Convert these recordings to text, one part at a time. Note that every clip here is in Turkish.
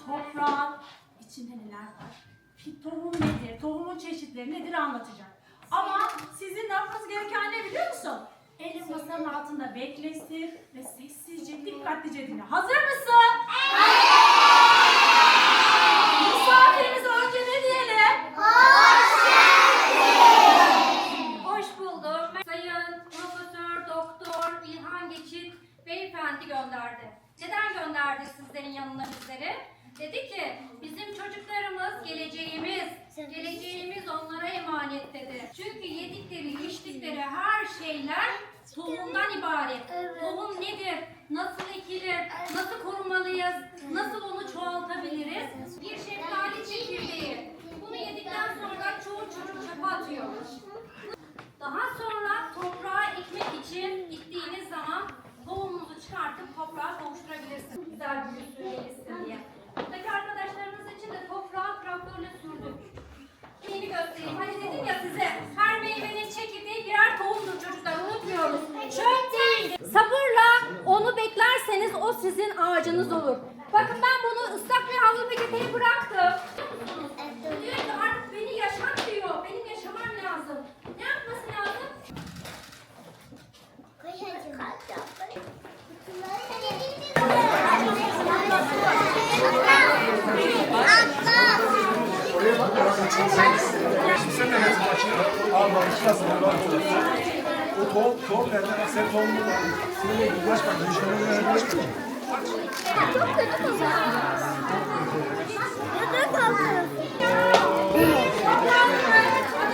toprağın içinde neler var? Tohum nedir? Tohumun çeşitleri nedir anlatacak. Ama sizin de yapmanız gereken ne biliyor musun? Elin masanın altında beklesin ve sessizce, dikkatlice dinle. Hazır mısın? Misafirimize önce ne diyelim? Hoş buldum. Sayın Profesör Doktor İlhan Geçit Beyefendi gönderdi. Neden gönderdi sizlerin yanına bizleri? Dedi ki bizim çocuklarımız geleceğimiz onlara emanet dedi. Çünkü yedikleri, içtikleri her şeyler tohumdan ibaret. Tohum nedir? Nasıl ekilir? Nasıl korumalıyız? Nasıl onu çoğaltabiliriz? Bir şeftali çekirdeği. Bunu yedikten sonra çoğu çocuk çöpe atıyor. Daha sonra toprağa ekmek için gittiğiniz zaman tohumunuzu çıkartıp toprağa kavuşturabilirsiniz. Güzel büyüsün, gelişsin diye. Buradaki arkadaşlarımız için de toprağa traktörle sürdük. Yeni göstereyim. Hani dedim ya size, her meyvenin çekirdeği birer tohumdur çocuklar, unutmuyoruz. Çöp değil. Sabırla onu beklerseniz o sizin ağacınız olur. Bakın ben bunu ıslak bir havlu peçeteye bıraktım. Diyor ki artık beni yaşat diyor. Benim yaşamam lazım. Ne yapması lazım? O tohum nerede? Bak sen tohumunu var. Seninle uğraş bak. Düşmanına uğraş bak. Çok kötü kızım. Neden kalkıyorsun?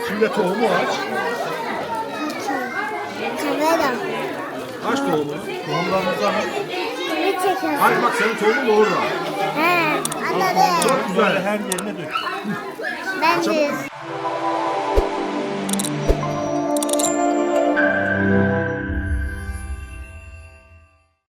Şimdi tohumu aç. Kamera. Aç tohumu. Tohumlarımızı aç. Ne çekiyorsun? Aç bak senin tohumun da orada. He, anladım. Çok güzel. Her yerine dök. Ben de